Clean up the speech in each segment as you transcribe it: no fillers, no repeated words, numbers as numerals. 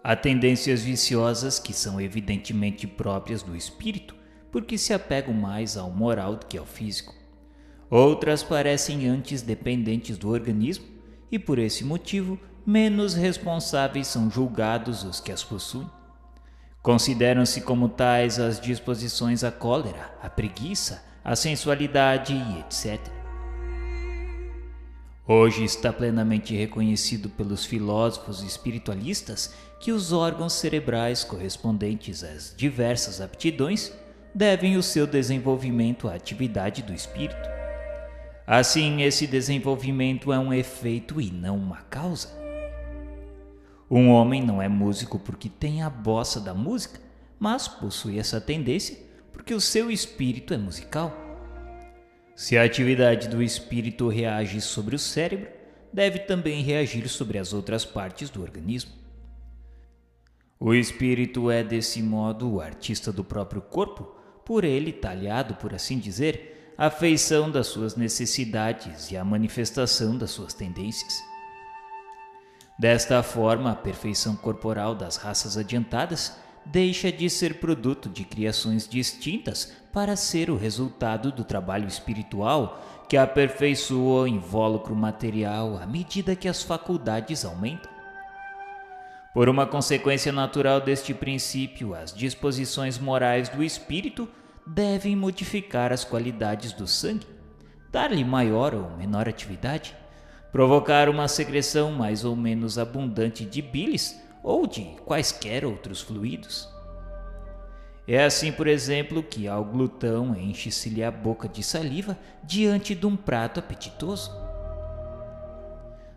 Há tendências viciosas que são evidentemente próprias do espírito, porque se apegam mais ao moral do que ao físico. Outras parecem antes dependentes do organismo e, por esse motivo, menos responsáveis são julgados os que as possuem. Consideram-se como tais as disposições à cólera, à preguiça, à sensualidade e etc. Hoje está plenamente reconhecido pelos filósofos espiritualistas que os órgãos cerebrais correspondentes às diversas aptidões devem o seu desenvolvimento à atividade do espírito. Assim, esse desenvolvimento é um efeito e não uma causa. Um homem não é músico porque tem a bossa da música, mas possui essa tendência porque o seu espírito é musical. Se a atividade do espírito reage sobre o cérebro, deve também reagir sobre as outras partes do organismo. O espírito é, desse modo, o artista do próprio corpo, por ele talhado, por assim dizer, a feição das suas necessidades e a manifestação das suas tendências. Desta forma, a perfeição corporal das raças adiantadas deixa de ser produto de criações distintas para ser o resultado do trabalho espiritual que aperfeiçoa o invólucro material à medida que as faculdades aumentam. Por uma consequência natural deste princípio, as disposições morais do espírito devem modificar as qualidades do sangue, dar-lhe maior ou menor atividade, provocar uma secreção mais ou menos abundante de bilis ou de quaisquer outros fluidos. É assim, por exemplo, que ao glutão enche-se-lhe a boca de saliva diante de um prato apetitoso.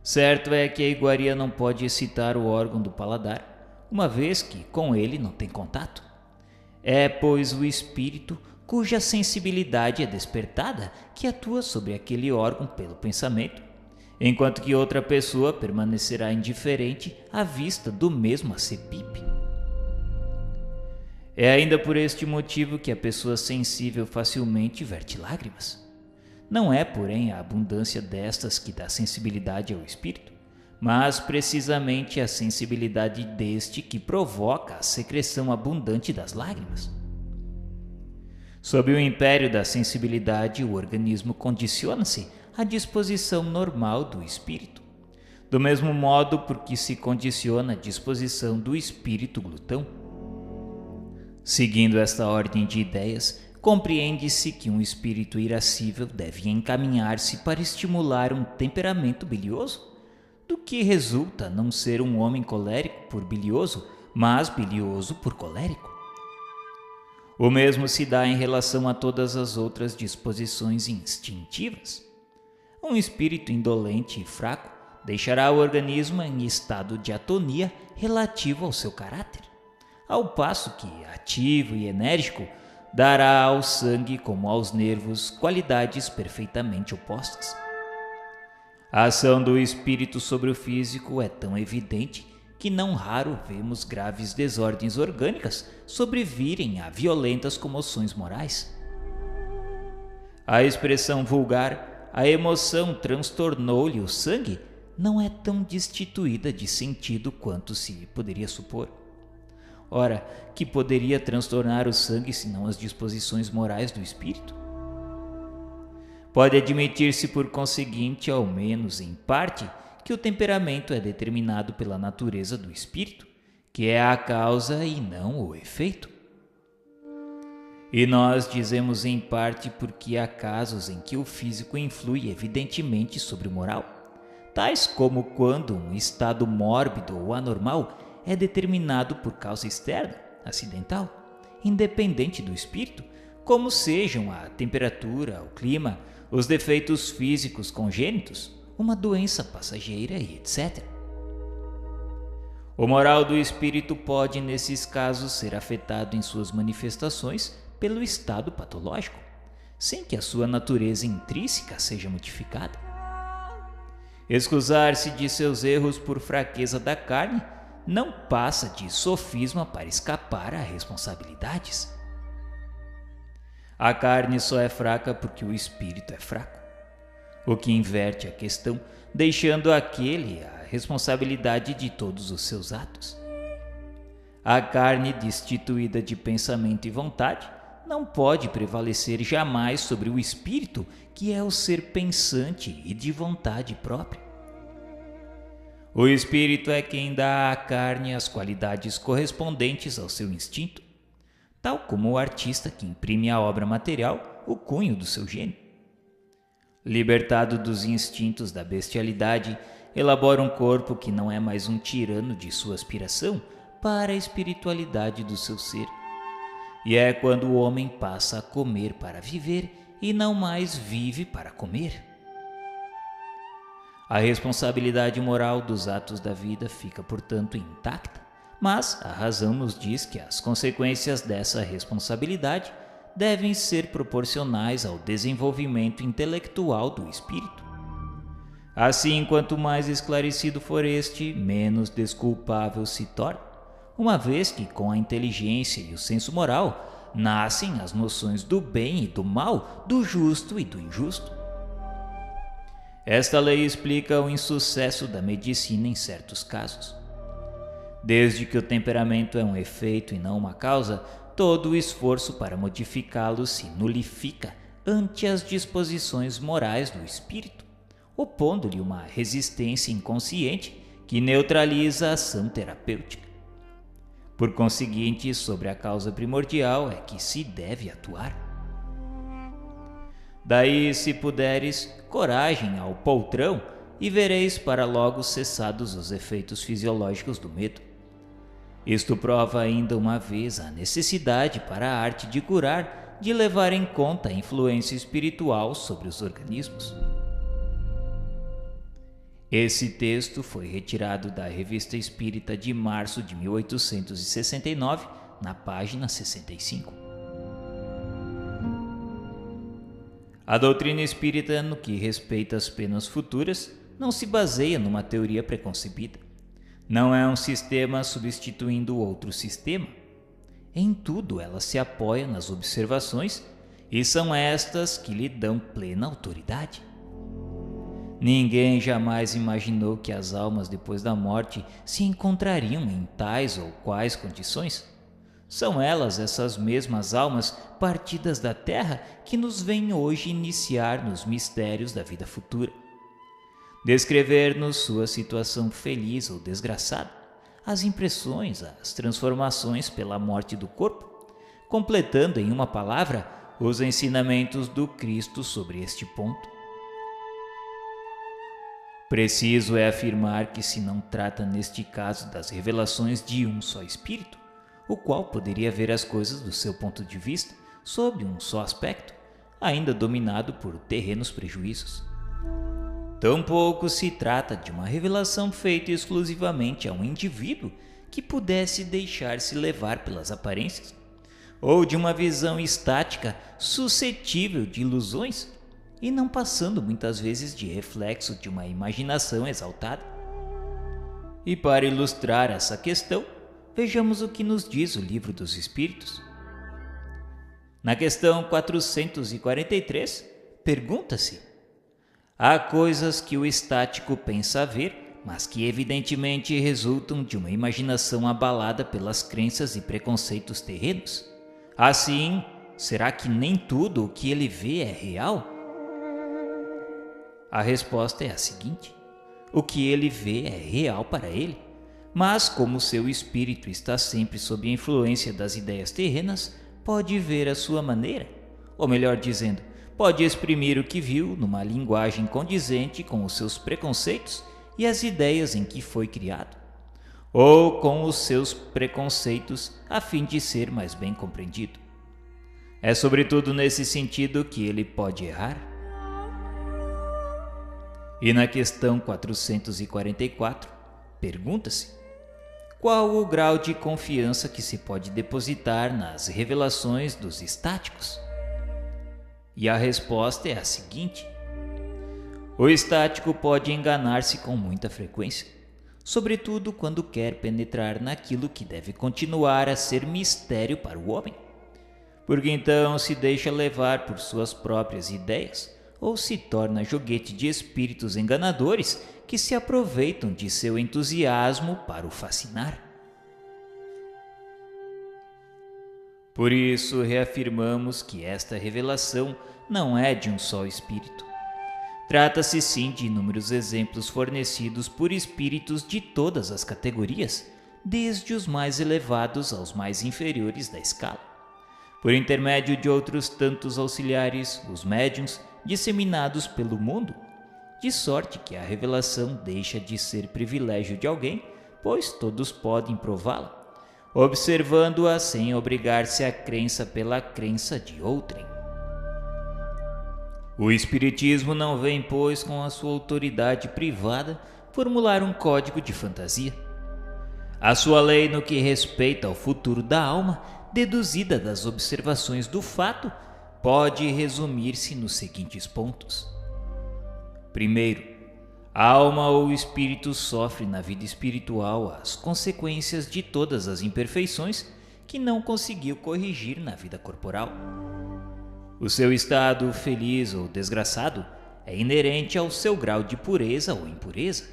Certo é que a iguaria não pode excitar o órgão do paladar, uma vez que com ele não tem contato. É, pois, o espírito, cuja sensibilidade é despertada, que atua sobre aquele órgão pelo pensamento, enquanto que outra pessoa permanecerá indiferente à vista do mesmo acepipe. É ainda por este motivo que a pessoa sensível facilmente verte lágrimas. Não é, porém, a abundância destas que dá sensibilidade ao espírito, mas precisamente a sensibilidade deste que provoca a secreção abundante das lágrimas. Sob o império da sensibilidade, o organismo condiciona-se à disposição normal do espírito, do mesmo modo por que se condiciona a disposição do espírito glutão. Seguindo esta ordem de ideias, compreende-se que um espírito irascível deve encaminhar-se para estimular um temperamento bilioso, do que resulta não ser um homem colérico por bilioso, mas bilioso por colérico. O mesmo se dá em relação a todas as outras disposições instintivas. Um espírito indolente e fraco deixará o organismo em estado de atonia relativo ao seu caráter, ao passo que, ativo e enérgico, dará ao sangue como aos nervos qualidades perfeitamente opostas. A ação do espírito sobre o físico é tão evidente que não raro vemos graves desordens orgânicas sobrevirem a violentas comoções morais. A expressão vulgar, a emoção transtornou-lhe o sangue, não é tão destituída de sentido quanto se poderia supor. Ora, que poderia transtornar o sangue senão as disposições morais do espírito? Pode admitir-se, por conseguinte, ao menos em parte, que o temperamento é determinado pela natureza do espírito, que é a causa e não o efeito. E nós dizemos em parte porque há casos em que o físico influi evidentemente sobre o moral, tais como quando um estado mórbido ou anormal é determinado por causa externa, acidental, independente do espírito, como sejam a temperatura, o clima, os defeitos físicos congênitos, uma doença passageira e etc. O moral do espírito pode, nesses casos, ser afetado em suas manifestações pelo estado patológico, sem que a sua natureza intrínseca seja modificada. Excusar-se de seus erros por fraqueza da carne não passa de sofisma para escapar a responsabilidades. A carne só é fraca porque o espírito é fraco, o que inverte a questão, deixando àquele a responsabilidade de todos os seus atos. A carne destituída de pensamento e vontade não pode prevalecer jamais sobre o espírito, que é o ser pensante e de vontade própria. O espírito é quem dá à carne as qualidades correspondentes ao seu instinto, tal como o artista que imprime à obra material o cunho do seu gênio. Libertado dos instintos da bestialidade, elabora um corpo que não é mais um tirano de sua aspiração para a espiritualidade do seu ser. E é quando o homem passa a comer para viver e não mais vive para comer. A responsabilidade moral dos atos da vida fica, portanto, intacta, mas a razão nos diz que as consequências dessa responsabilidade devem ser proporcionais ao desenvolvimento intelectual do espírito. Assim, quanto mais esclarecido for este, menos desculpável se torna, uma vez que com a inteligência e o senso moral nascem as noções do bem e do mal, do justo e do injusto. Esta lei explica o insucesso da medicina em certos casos. Desde que o temperamento é um efeito e não uma causa, todo o esforço para modificá-lo se nulifica ante as disposições morais do espírito, opondo-lhe uma resistência inconsciente que neutraliza a ação terapêutica. Por conseguinte, sobre a causa primordial é que se deve atuar. Daí, se puderes, coragem ao poltrão e vereis para logo cessados os efeitos fisiológicos do medo. Isto prova ainda uma vez a necessidade para a arte de curar de levar em conta a influência espiritual sobre os organismos. Esse texto foi retirado da Revista Espírita de março de 1869, na página 65. A doutrina espírita, no que respeita às penas futuras, não se baseia numa teoria preconcebida. Não é um sistema substituindo outro sistema. Em tudo ela se apoia nas observações e são estas que lhe dão plena autoridade. Ninguém jamais imaginou que as almas depois da morte se encontrariam em tais ou quais condições. São elas, essas mesmas almas partidas da terra, que nos vêm hoje iniciar nos mistérios da vida futura. Descrever-nos sua situação feliz ou desgraçada, as impressões, as transformações pela morte do corpo, completando em uma palavra os ensinamentos do Cristo sobre este ponto. Preciso é afirmar que se não trata neste caso das revelações de um só espírito, o qual poderia ver as coisas do seu ponto de vista sob um só aspecto, ainda dominado por terrenos prejuízos. Tampouco se trata de uma revelação feita exclusivamente a um indivíduo que pudesse deixar-se levar pelas aparências, ou de uma visão estática suscetível de ilusões e não passando muitas vezes de reflexo de uma imaginação exaltada. E para ilustrar essa questão, vejamos o que nos diz o Livro dos Espíritos. Na questão 443, pergunta-se: há coisas que o estático pensa ver, mas que evidentemente resultam de uma imaginação abalada pelas crenças e preconceitos terrenos. Assim, será que nem tudo o que ele vê é real? A resposta é a seguinte: o que ele vê é real para ele, mas como seu espírito está sempre sob a influência das ideias terrenas, pode ver à sua maneira, ou melhor dizendo, pode exprimir o que viu numa linguagem condizente com os seus preconceitos e as ideias em que foi criado, ou com os seus preconceitos a fim de ser mais bem compreendido. É sobretudo nesse sentido que ele pode errar. E na questão 444, pergunta-se: qual o grau de confiança que se pode depositar nas revelações dos estáticos? E a resposta é a seguinte: o estático pode enganar-se com muita frequência, sobretudo quando quer penetrar naquilo que deve continuar a ser mistério para o homem, porque então se deixa levar por suas próprias ideias ou se torna joguete de espíritos enganadores que se aproveitam de seu entusiasmo para o fascinar. Por isso, reafirmamos que esta revelação não é de um só espírito. Trata-se sim de inúmeros exemplos fornecidos por espíritos de todas as categorias, desde os mais elevados aos mais inferiores da escala. Por intermédio de outros tantos auxiliares, os médiuns, disseminados pelo mundo, de sorte que a revelação deixa de ser privilégio de alguém, pois todos podem prová-la, observando-a sem obrigar-se à crença pela crença de outrem. O Espiritismo não vem, pois, com a sua autoridade privada, formular um código de fantasia. A sua lei no que respeita ao futuro da alma, deduzida das observações do fato, pode resumir-se nos seguintes pontos. Primeiro, a alma ou o espírito sofre na vida espiritual as consequências de todas as imperfeições que não conseguiu corrigir na vida corporal. O seu estado feliz ou desgraçado é inerente ao seu grau de pureza ou impureza.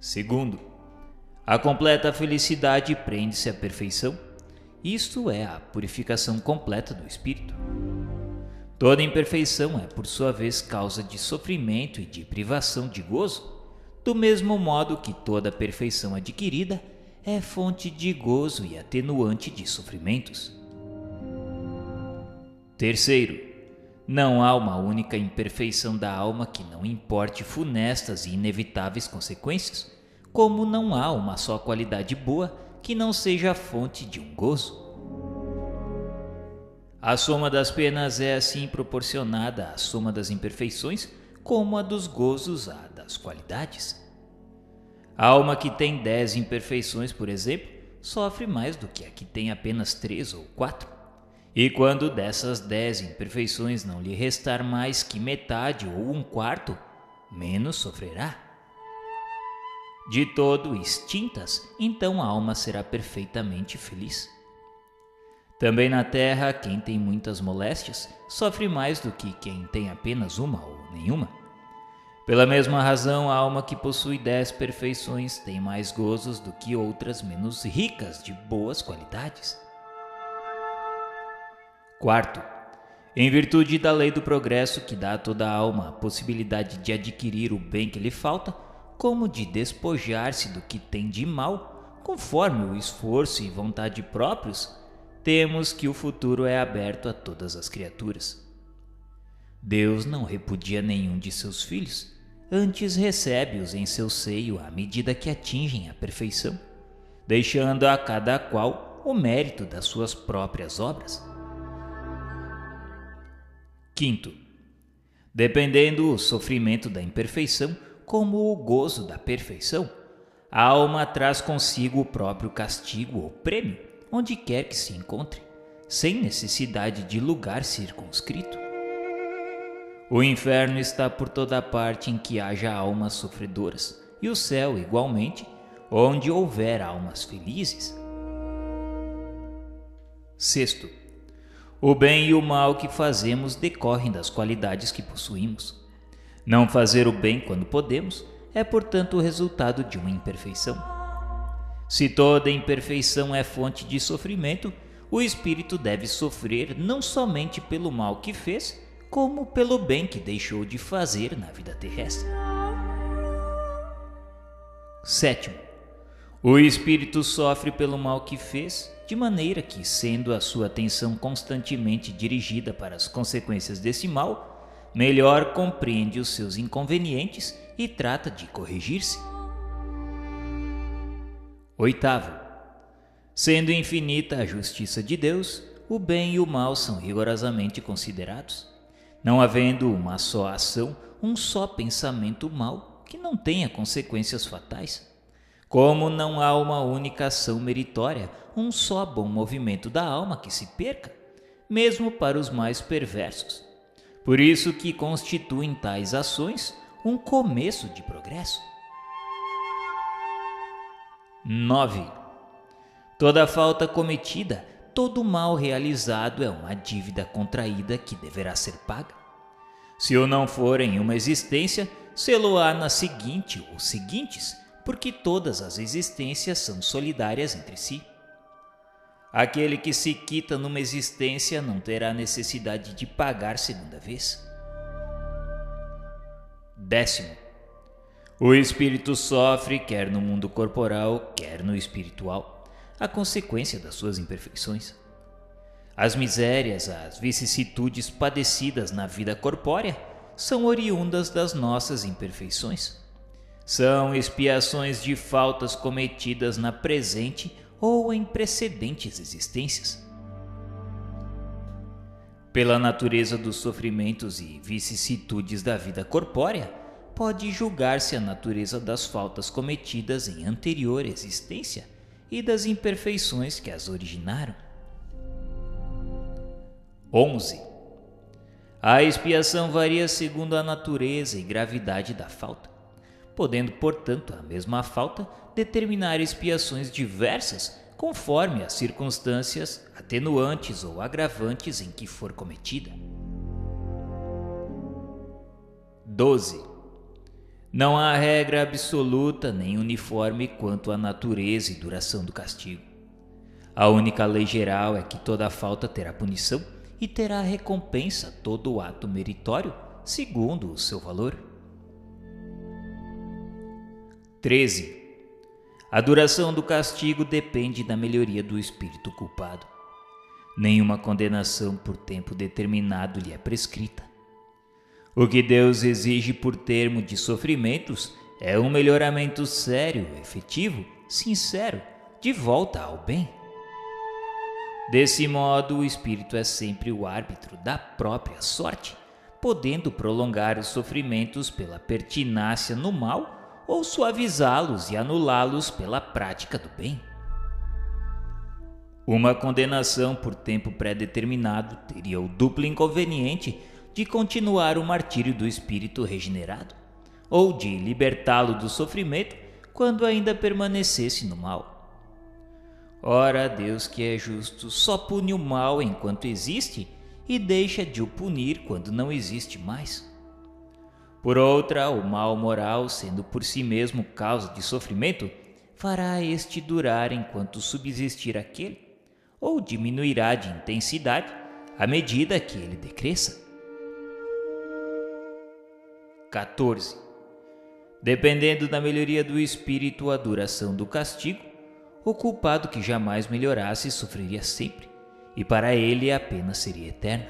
Segundo, a completa felicidade prende-se à perfeição, isto é, a purificação completa do espírito. Toda imperfeição é, por sua vez, causa de sofrimento e de privação de gozo, do mesmo modo que toda perfeição adquirida é fonte de gozo e atenuante de sofrimentos. Terceiro, não há uma única imperfeição da alma que não importe funestas e inevitáveis consequências, como não há uma só qualidade boa que não seja fonte de um gozo. A soma das penas é assim proporcionada à soma das imperfeições, como a dos gozos à das qualidades. A alma que tem 10 imperfeições, por exemplo, sofre mais do que a que tem apenas 3 ou 4. E quando dessas 10 imperfeições não lhe restar mais que metade ou um quarto, menos sofrerá. De todo extintas, então a alma será perfeitamente feliz. Também na terra, quem tem muitas moléstias sofre mais do que quem tem apenas uma ou nenhuma. Pela mesma razão, a alma que possui 10 perfeições tem mais gozos do que outras menos ricas de boas qualidades. Quarto, em virtude da lei do progresso que dá a toda a alma a possibilidade de adquirir o bem que lhe falta, como de despojar-se do que tem de mal, conforme o esforço e vontade próprios, temos que o futuro é aberto a todas as criaturas. Deus não repudia nenhum de seus filhos, antes recebe-os em seu seio à medida que atingem a perfeição, deixando a cada qual o mérito das suas próprias obras. Quinto, dependendo o sofrimento da imperfeição como o gozo da perfeição, a alma traz consigo o próprio castigo ou prêmio, onde quer que se encontre, sem necessidade de lugar circunscrito. O inferno está por toda parte em que haja almas sofredoras, e o céu, igualmente, onde houver almas felizes. Sexto, o bem e o mal que fazemos decorrem das qualidades que possuímos. Não fazer o bem quando podemos é, portanto, o resultado de uma imperfeição. Se toda imperfeição é fonte de sofrimento, o espírito deve sofrer não somente pelo mal que fez, como pelo bem que deixou de fazer na vida terrestre. Sétimo, o espírito sofre pelo mal que fez, de maneira que, sendo a sua atenção constantemente dirigida para as consequências desse mal, melhor compreende os seus inconvenientes e trata de corrigir-se. Oitavo, sendo infinita a justiça de Deus, o bem e o mal são rigorosamente considerados, não havendo uma só ação, um só pensamento mau que não tenha consequências fatais. Como não há uma única ação meritória, um só bom movimento da alma que se perca, mesmo para os mais perversos. Por isso que constituem tais ações um começo de progresso. 9. Toda falta cometida, todo mal realizado é uma dívida contraída que deverá ser paga. Se o não for em uma existência, sê-lo-á na seguinte ou seguintes, porque todas as existências são solidárias entre si. Aquele que se quita numa existência não terá necessidade de pagar segunda vez. 10. O espírito sofre, quer no mundo corporal, quer no espiritual, a consequência das suas imperfeições. As misérias, as vicissitudes padecidas na vida corpórea são oriundas das nossas imperfeições. São expiações de faltas cometidas na presente ou em precedentes existências. Pela natureza dos sofrimentos e vicissitudes da vida corpórea, pode julgar-se a natureza das faltas cometidas em anterior existência e das imperfeições que as originaram. 11. A expiação varia segundo a natureza e gravidade da falta, podendo, portanto, a mesma falta determinar expiações diversas conforme as circunstâncias atenuantes ou agravantes em que for cometida. 12. Não há regra absoluta nem uniforme quanto à natureza e duração do castigo. A única lei geral é que toda falta terá punição e terá recompensa todo ato meritório segundo o seu valor. 13. A duração do castigo depende da melhoria do espírito culpado. Nenhuma condenação por tempo determinado lhe é prescrita. O que Deus exige por termo de sofrimentos é um melhoramento sério, efetivo, sincero, de volta ao bem. Desse modo, o espírito é sempre o árbitro da própria sorte, podendo prolongar os sofrimentos pela pertinácia no mal ou suavizá-los e anulá-los pela prática do bem. Uma condenação por tempo pré-determinado teria o duplo inconveniente de continuar o martírio do espírito regenerado, ou de libertá-lo do sofrimento quando ainda permanecesse no mal. Ora, Deus, que é justo, só pune o mal enquanto existe e deixa de o punir quando não existe mais. Por outra, o mal moral, sendo por si mesmo causa de sofrimento, fará este durar enquanto subsistir aquele, ou diminuirá de intensidade à medida que ele decresça. 14. Dependendo da melhoria do espírito a duração do castigo, o culpado que jamais melhorasse sofreria sempre, e para ele a pena seria eterna.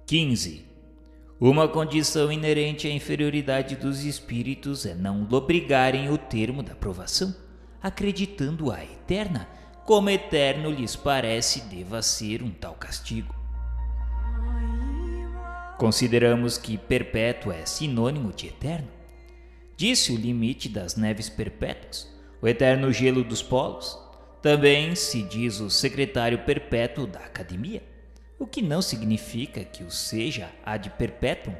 15. Uma condição inerente à inferioridade dos espíritos é não lobrigarem o termo da provação, acreditando-a eterna, como eterno lhes parece deva ser um tal castigo. Consideramos que perpétuo é sinônimo de eterno. Disse o limite das neves perpétuas, o eterno gelo dos polos. Também se diz o secretário perpétuo da academia, o que não significa que o seja ad perpetuum,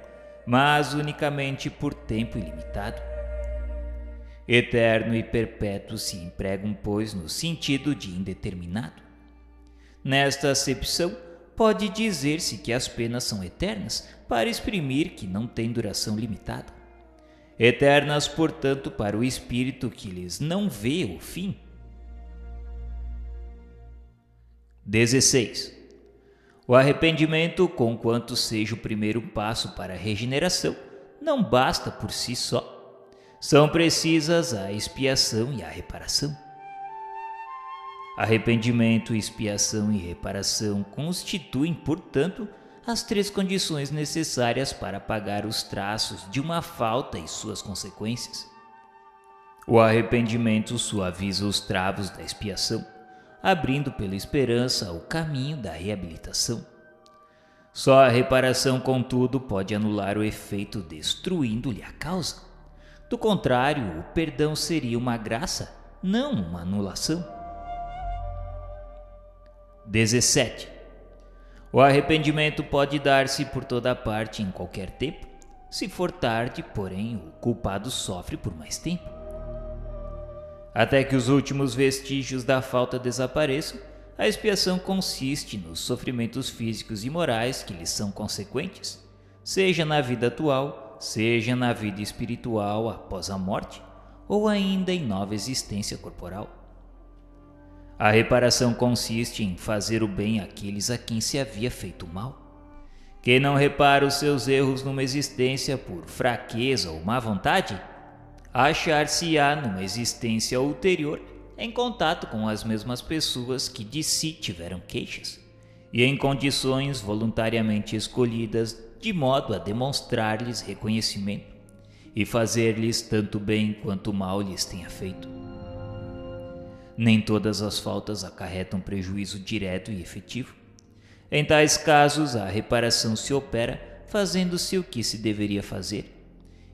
mas unicamente por tempo ilimitado. Eterno e perpétuo se empregam, pois, no sentido de indeterminado. Nesta acepção, pode dizer-se que as penas são eternas para exprimir que não têm duração limitada. Eternas, portanto, para o espírito que lhes não vê o fim. 16. O arrependimento, conquanto seja o primeiro passo para a regeneração, não basta por si só. São precisas a expiação e a reparação. Arrependimento, expiação e reparação constituem, portanto, as três condições necessárias para pagar os traços de uma falta e suas consequências. O arrependimento suaviza os travos da expiação, abrindo pela esperança o caminho da reabilitação. Só a reparação, contudo, pode anular o efeito, destruindo-lhe a causa. Do contrário, o perdão seria uma graça, não uma anulação. 17. O arrependimento pode dar-se por toda parte em qualquer tempo. Se for tarde, porém, o culpado sofre por mais tempo. Até que os últimos vestígios da falta desapareçam, a expiação consiste nos sofrimentos físicos e morais que lhes são consequentes, seja na vida atual, seja na vida espiritual após a morte, ou ainda em nova existência corporal. A reparação consiste em fazer o bem àqueles a quem se havia feito mal. Quem não repara os seus erros numa existência por fraqueza ou má vontade, achar-se-á numa existência ulterior em contato com as mesmas pessoas que de si tiveram queixas, e em condições voluntariamente escolhidas de modo a demonstrar-lhes reconhecimento e fazer-lhes tanto bem quanto mal lhes tenha feito. Nem todas as faltas acarretam prejuízo direto e efetivo. Em tais casos, a reparação se opera fazendo-se o que se deveria fazer,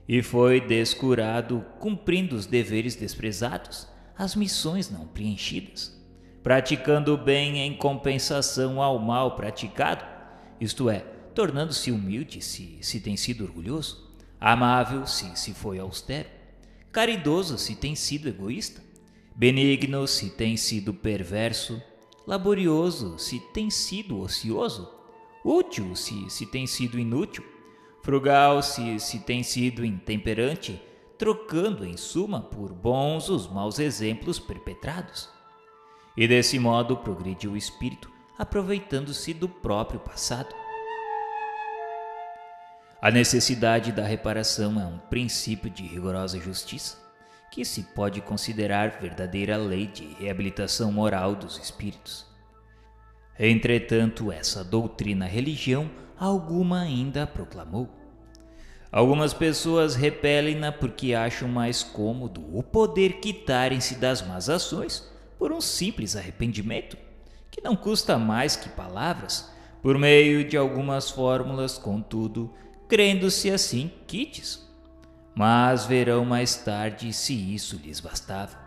e foi descurado cumprindo os deveres desprezados, as missões não preenchidas, praticando o bem em compensação ao mal praticado, isto é, tornando-se humilde se tem sido orgulhoso, amável se foi austero, caridoso se tem sido egoísta, benigno se tem sido perverso, laborioso se tem sido ocioso, útil se tem sido inútil, frugal se tem sido intemperante, trocando em suma por bons os maus exemplos perpetrados. E desse modo progrediu o espírito, aproveitando-se do próprio passado. A necessidade da reparação é um princípio de rigorosa justiça, que se pode considerar verdadeira lei de reabilitação moral dos espíritos. Entretanto, essa doutrina religião alguma ainda a proclamou. Algumas pessoas repelem-na porque acham mais cômodo o poder quitarem-se das más ações por um simples arrependimento, que não custa mais que palavras, por meio de algumas fórmulas, contudo, crendo-se assim quites. Mas verão mais tarde se isso lhes bastava.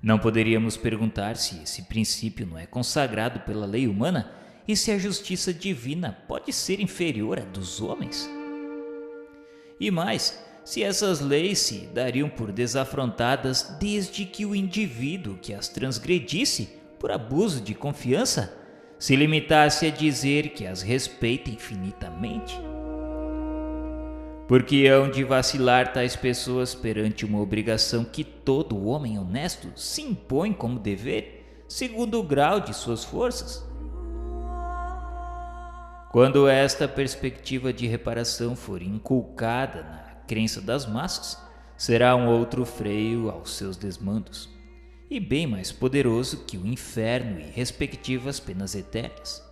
Não poderíamos perguntar se esse princípio não é consagrado pela lei humana e se a justiça divina pode ser inferior à dos homens? E mais, se essas leis se dariam por desafrontadas desde que o indivíduo que as transgredisse, por abuso de confiança, se limitasse a dizer que as respeita infinitamente? Porque hão de vacilar tais pessoas perante uma obrigação que todo homem honesto se impõe como dever, segundo o grau de suas forças. Quando esta perspectiva de reparação for inculcada na crença das massas, será um outro freio aos seus desmandos, e bem mais poderoso que o inferno e respectivas penas eternas,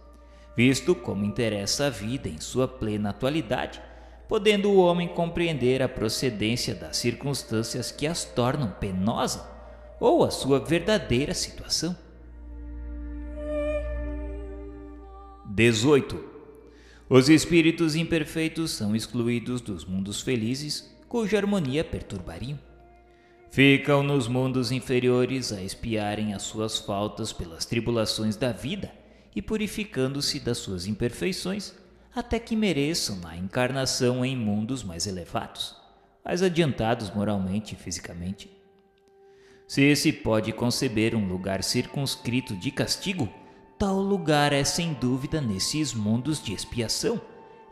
visto como interessa a vida em sua plena atualidade, podendo o homem compreender a procedência das circunstâncias que as tornam penosa ou a sua verdadeira situação. 18. Os espíritos imperfeitos são excluídos dos mundos felizes, cuja harmonia perturbariam. Ficam nos mundos inferiores a expiarem as suas faltas pelas tribulações da vida e purificando-se das suas imperfeições, até que mereçam a encarnação em mundos mais elevados, mais adiantados moralmente e fisicamente. Se se pode conceber um lugar circunscrito de castigo, tal lugar é sem dúvida nesses mundos de expiação,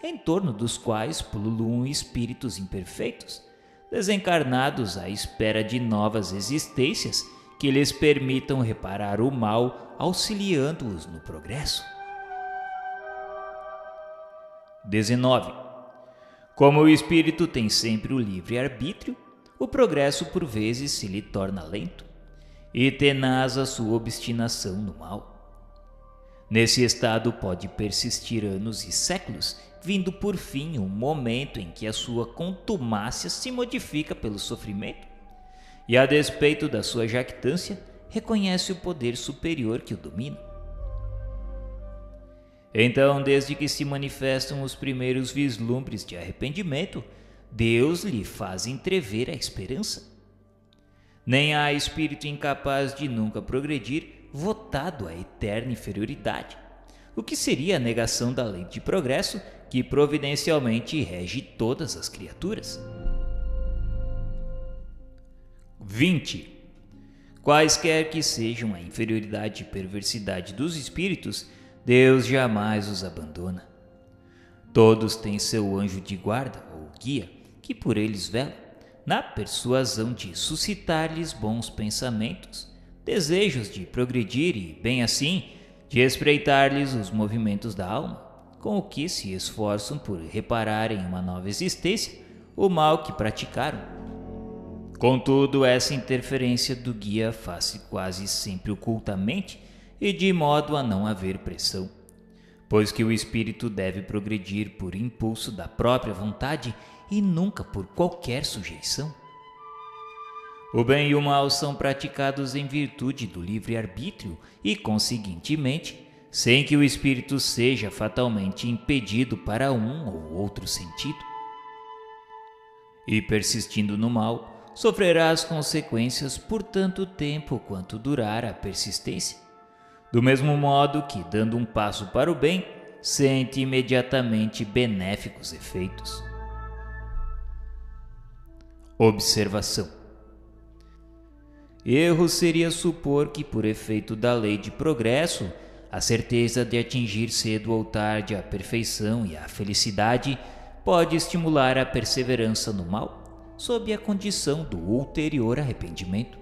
em torno dos quais pululam espíritos imperfeitos, desencarnados à espera de novas existências que lhes permitam reparar o mal, auxiliando-os no progresso. 19. Como o espírito tem sempre o livre-arbítrio, o progresso por vezes se lhe torna lento, e tenaz a sua obstinação no mal. Nesse estado pode persistir anos e séculos, vindo por fim um momento em que a sua contumácia se modifica pelo sofrimento, e a despeito da sua jactância, reconhece o poder superior que o domina. Então, desde que se manifestam os primeiros vislumbres de arrependimento, Deus lhe faz entrever a esperança. Nem há espírito incapaz de nunca progredir, votado à eterna inferioridade, o que seria a negação da lei de progresso que providencialmente rege todas as criaturas. 20. Quaisquer que sejam a inferioridade e perversidade dos espíritos, Deus jamais os abandona. Todos têm seu anjo de guarda ou guia, que por eles vela, na persuasão de suscitar-lhes bons pensamentos, desejos de progredir e, bem assim, de espreitar-lhes os movimentos da alma, com o que se esforçam por reparar em uma nova existência o mal que praticaram. Contudo, essa interferência do guia faz-se quase sempre ocultamente e de modo a não haver pressão, pois que o espírito deve progredir por impulso da própria vontade e nunca por qualquer sujeição. O bem e o mal são praticados em virtude do livre-arbítrio e, conseguintemente, sem que o espírito seja fatalmente impedido para um ou outro sentido. E, persistindo no mal, sofrerá as consequências por tanto tempo quanto durar a persistência, do mesmo modo que, dando um passo para o bem, sente imediatamente benéficos efeitos. Observação: erro seria supor que, por efeito da lei de progresso, a certeza de atingir cedo ou tarde a perfeição e a felicidade pode estimular a perseverança no mal, sob a condição do ulterior arrependimento.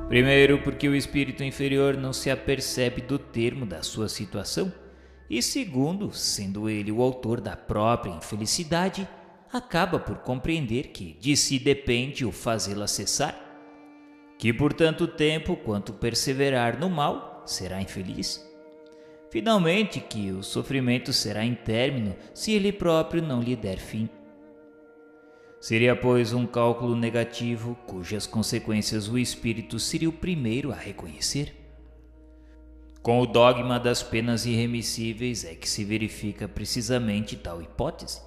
Primeiro, porque o espírito inferior não se apercebe do termo da sua situação, e segundo, sendo ele o autor da própria infelicidade, acaba por compreender que de si depende o fazê-la cessar, que por tanto tempo quanto perseverar no mal será infeliz. Finalmente, que o sofrimento será intérmino se ele próprio não lhe der fim. Seria, pois, um cálculo negativo, cujas consequências o espírito seria o primeiro a reconhecer. Com o dogma das penas irremissíveis é que se verifica precisamente tal hipótese,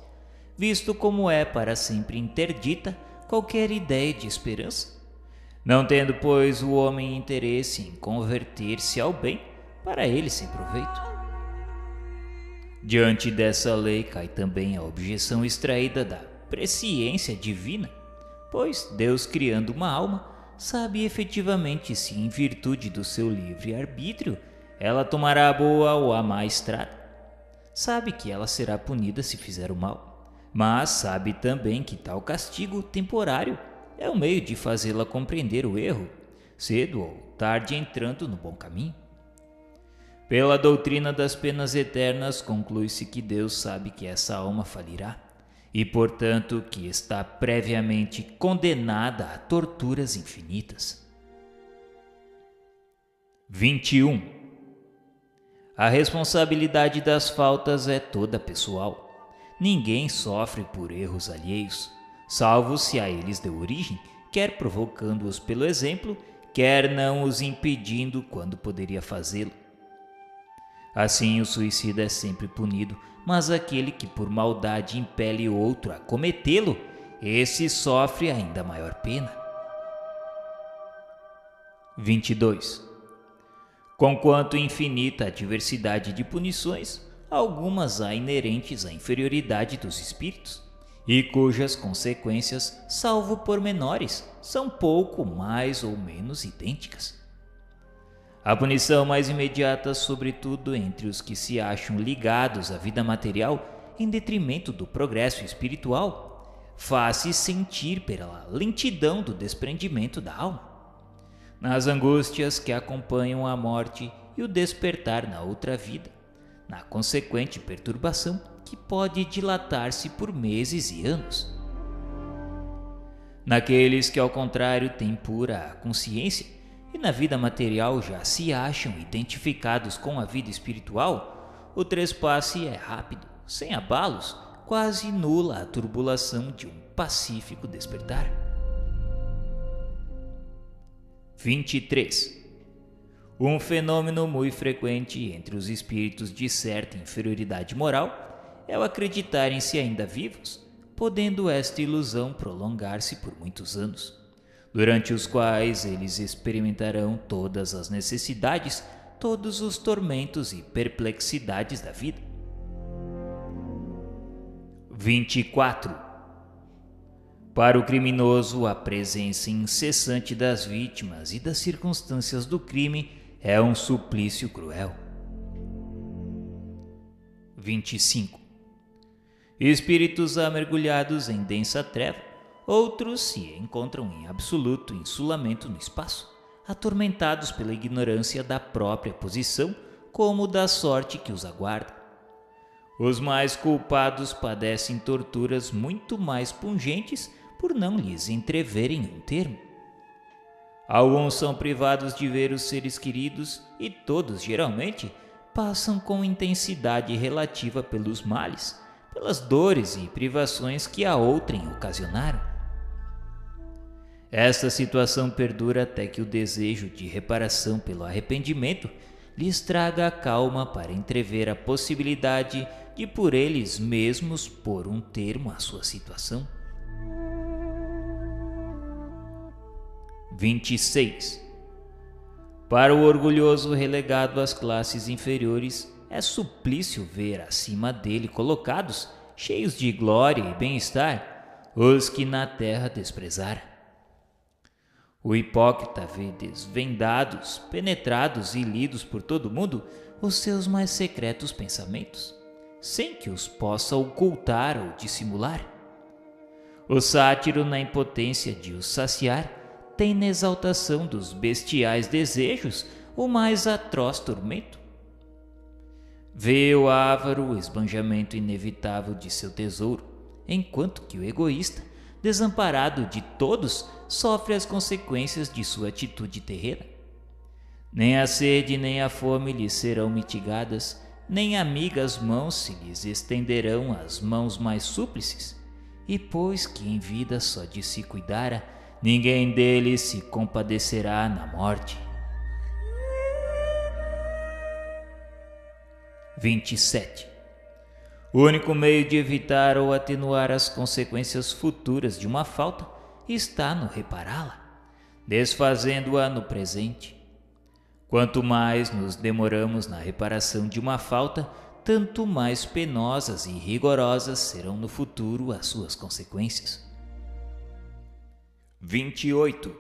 visto como é para sempre interdita qualquer ideia de esperança, não tendo, pois, o homem interesse em converter-se ao bem, para ele sem proveito. Diante dessa lei cai também a objeção extraída da presciência divina, pois Deus, criando uma alma, sabe efetivamente se, em virtude do seu livre-arbítrio, ela tomará a boa ou a má estrada. Sabe que ela será punida se fizer o mal, mas sabe também que tal castigo temporário é um meio de fazê-la compreender o erro, cedo ou tarde entrando no bom caminho. Pela doutrina das penas eternas, conclui-se que Deus sabe que essa alma falirá e, portanto, que está previamente condenada a torturas infinitas. 21. A responsabilidade das faltas é toda pessoal. Ninguém sofre por erros alheios, salvo se a eles deu origem, quer provocando-os pelo exemplo, quer não os impedindo quando poderia fazê-lo. Assim, o suicida é sempre punido, mas aquele que por maldade impele outro a cometê-lo, esse sofre ainda maior pena. 22. Conquanto infinita a diversidade de punições, algumas há inerentes à inferioridade dos espíritos, e cujas consequências, salvo pormenores, são pouco mais ou menos idênticas. A punição mais imediata, sobretudo entre os que se acham ligados à vida material em detrimento do progresso espiritual, faz-se sentir pela lentidão do desprendimento da alma, nas angústias que acompanham a morte e o despertar na outra vida, na consequente perturbação que pode dilatar-se por meses e anos. Naqueles que, ao contrário, têm pura consciência e na vida material já se acham identificados com a vida espiritual, o trespasse é rápido, sem abalos, quase nula a turbulação de um pacífico despertar. 23. Um fenômeno muito frequente entre os espíritos de certa inferioridade moral é o acreditarem-se ainda vivos, podendo esta ilusão prolongar-se por muitos anos, durante os quais eles experimentarão todas as necessidades, todos os tormentos e perplexidades da vida. 24. Para o criminoso, a presença incessante das vítimas e das circunstâncias do crime é um suplício cruel. 25. Espíritos há mergulhados em densa treva, outros se encontram em absoluto insulamento no espaço, atormentados pela ignorância da própria posição, como da sorte que os aguarda. Os mais culpados padecem torturas muito mais pungentes por não lhes entreverem um termo. Alguns são privados de ver os seres queridos e todos, geralmente, passam com intensidade relativa pelos males, pelas dores e privações que a outrem ocasionaram. Esta situação perdura até que o desejo de reparação pelo arrependimento lhes traga a calma para entrever a possibilidade de por eles mesmos pôr um termo à sua situação. 26. Para o orgulhoso relegado às classes inferiores, é suplício ver acima dele colocados, cheios de glória e bem-estar, os que na terra desprezara. O hipócrita vê desvendados, penetrados e lidos por todo mundo os seus mais secretos pensamentos, sem que os possa ocultar ou dissimular. O sátiro, na impotência de os saciar, tem na exaltação dos bestiais desejos o mais atroz tormento. Vê o avaro o esbanjamento inevitável de seu tesouro, enquanto que o egoísta, desamparado de todos, sofre as consequências de sua atitude terrena. Nem a sede nem a fome lhes serão mitigadas, nem amigas mãos se lhes estenderão as mãos mais súplices, e pois que em vida só de si cuidara, ninguém dele se compadecerá na morte. 27. O único meio de evitar ou atenuar as consequências futuras de uma falta está no repará-la, desfazendo-a no presente. Quanto mais nos demoramos na reparação de uma falta, tanto mais penosas e rigorosas serão no futuro as suas consequências. 28.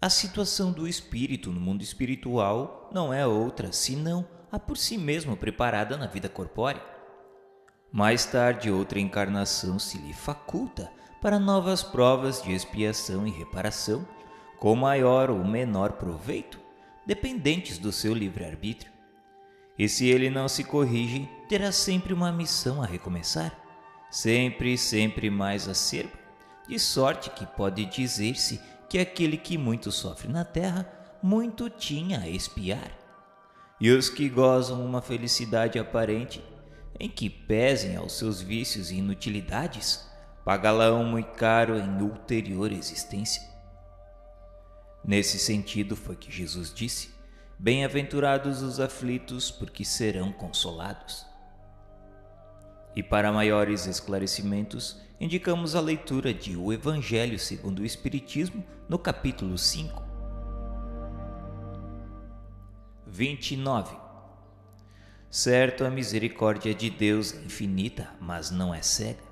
A situação do espírito no mundo espiritual não é outra senão a por si mesmo preparada na vida corpórea. Mais tarde, outra encarnação se lhe faculta para novas provas de expiação e reparação, com maior ou menor proveito, dependentes do seu livre-arbítrio. E se ele não se corrige, terá sempre uma missão a recomeçar, sempre mais acerba, de sorte que pode dizer-se que aquele que muito sofre na terra, muito tinha a expiar. E os que gozam uma felicidade aparente, em que pesem aos seus vícios e inutilidades, pagá-la-ão muito caro em ulterior existência. Nesse sentido foi que Jesus disse: bem-aventurados os aflitos, porque serão consolados. E para maiores esclarecimentos, indicamos a leitura de O Evangelho segundo o Espiritismo, no capítulo 5. 29. Certo, a misericórdia de Deus é infinita, mas não é cega.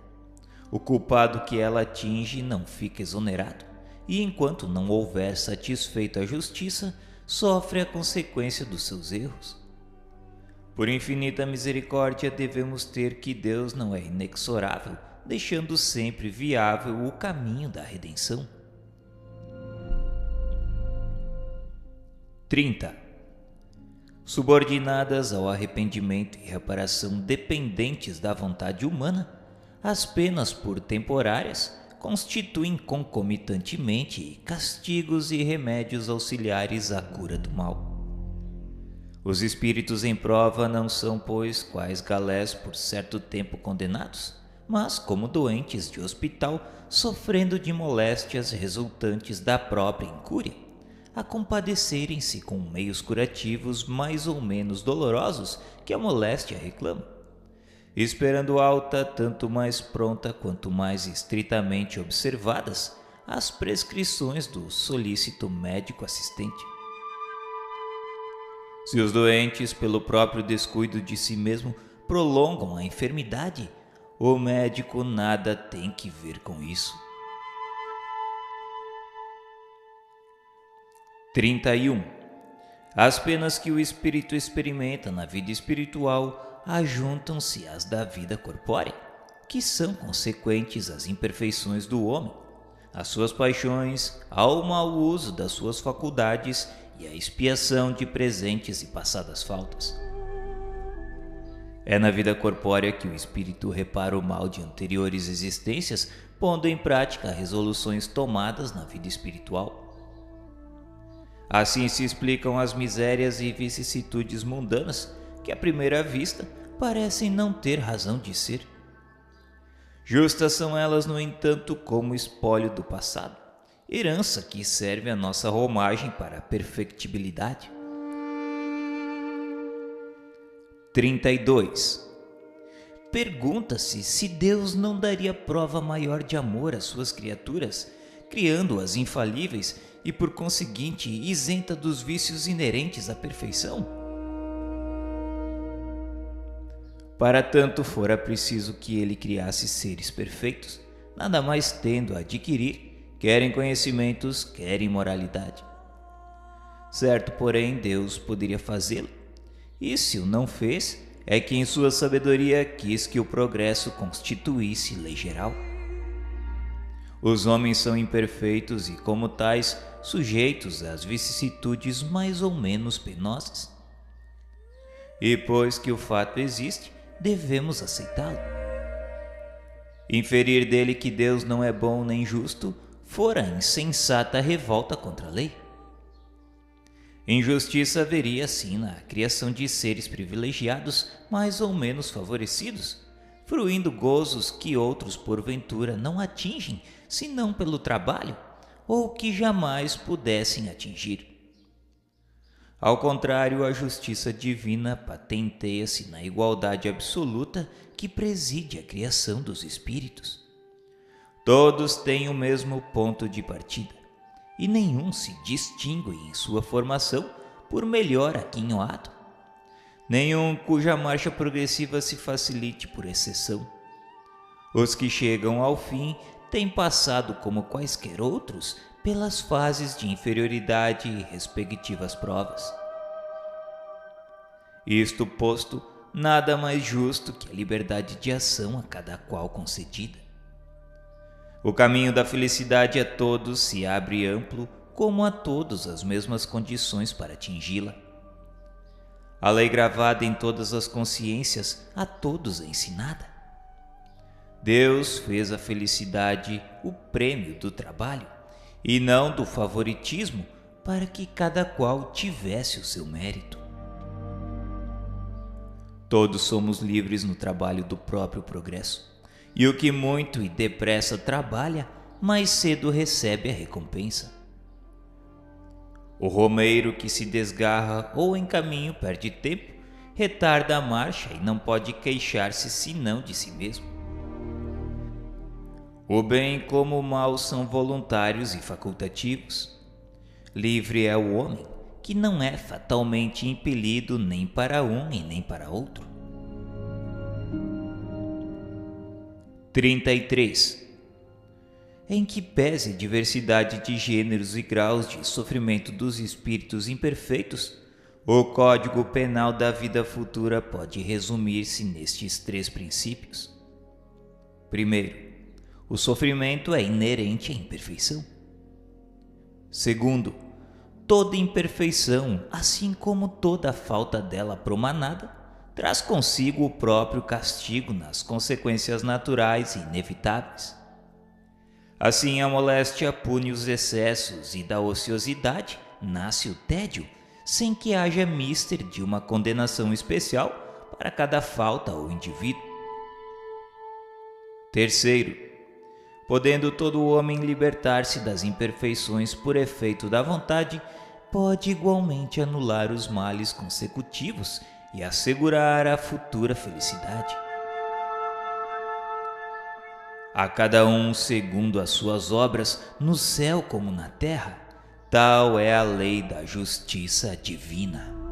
O culpado que ela atinge não fica exonerado, e enquanto não houver satisfeito a justiça, sofre a consequência dos seus erros. Por infinita misericórdia devemos ter que Deus não é inexorável, deixando sempre viável o caminho da redenção. 30. Subordinadas ao arrependimento e reparação dependentes da vontade humana, as penas por temporárias constituem concomitantemente castigos e remédios auxiliares à cura do mal. Os espíritos em prova não são, pois, quais galés por certo tempo condenados, mas como doentes de hospital sofrendo de moléstias resultantes da própria incúria, a compadecerem-se com meios curativos mais ou menos dolorosos que a moléstia reclama, esperando alta, tanto mais pronta quanto mais estritamente observadas, as prescrições do solícito médico assistente. Se os doentes, pelo próprio descuido de si mesmo, prolongam a enfermidade, o médico nada tem que ver com isso. 31. As penas que o espírito experimenta na vida espiritual ajuntam-se às da vida corpórea, que são consequentes às imperfeições do homem, as suas paixões, ao mau uso das suas faculdades e à expiação de presentes e passadas faltas. É na vida corpórea que o espírito repara o mal de anteriores existências, pondo em prática resoluções tomadas na vida espiritual. Assim se explicam as misérias e vicissitudes mundanas, que à primeira vista parecem não ter razão de ser. Justas são elas, no entanto, como espólio do passado, herança que serve à nossa romagem para a perfectibilidade. 32. Pergunta-se se Deus não daria prova maior de amor às suas criaturas, criando-as infalíveis e, por conseguinte, isenta dos vícios inerentes à perfeição? Para tanto fora preciso que ele criasse seres perfeitos, nada mais tendo a adquirir, quer em conhecimentos, quer em moralidade. Certo, porém, Deus poderia fazê-lo, e se o não fez, é que em sua sabedoria quis que o progresso constituísse lei geral. Os homens são imperfeitos e, como tais, sujeitos às vicissitudes mais ou menos penosas. E pois que o fato existe, devemos aceitá-lo. Inferir dele que Deus não é bom nem justo fora insensata revolta contra a lei. Injustiça haveria, sim, na criação de seres privilegiados mais ou menos favorecidos, fruindo gozos que outros porventura não atingem senão pelo trabalho, ou que jamais pudessem atingir. Ao contrário, a justiça divina patenteia-se na igualdade absoluta que preside a criação dos espíritos. Todos têm o mesmo ponto de partida, e nenhum se distingue em sua formação por melhor aquinhoado, nenhum cuja marcha progressiva se facilite por exceção. Os que chegam ao fim têm passado, como quaisquer outros, pelas fases de inferioridade e respectivas provas. Isto posto, nada mais justo que a liberdade de ação a cada qual concedida. O caminho da felicidade a todos se abre amplo, como a todos as mesmas condições para atingi-la. A lei gravada em todas as consciências, a todos é ensinada. Deus fez a felicidade o prêmio do trabalho, e não do favoritismo, para que cada qual tivesse o seu mérito. Todos somos livres no trabalho do próprio progresso, e o que muito e depressa trabalha, mais cedo recebe a recompensa. O romeiro que se desgarra ou em caminho perde tempo, retarda a marcha e não pode queixar-se senão de si mesmo. O bem como o mal são voluntários e facultativos. Livre é o homem, que não é fatalmente impelido nem para um e nem para outro. 33. Em que pese a diversidade de gêneros e graus de sofrimento dos espíritos imperfeitos, o Código Penal da vida futura pode resumir-se nestes 3 princípios. Primeiro, o sofrimento é inerente à imperfeição. Segundo, toda imperfeição, assim como toda falta dela promanada, traz consigo o próprio castigo nas consequências naturais e inevitáveis. Assim, a moléstia pune os excessos e da ociosidade nasce o tédio, sem que haja mister de uma condenação especial para cada falta ou indivíduo. Terceiro, podendo todo homem libertar-se das imperfeições por efeito da vontade, pode igualmente anular os males consecutivos e assegurar a futura felicidade. A cada um segundo as suas obras, no céu como na terra, tal é a lei da justiça divina.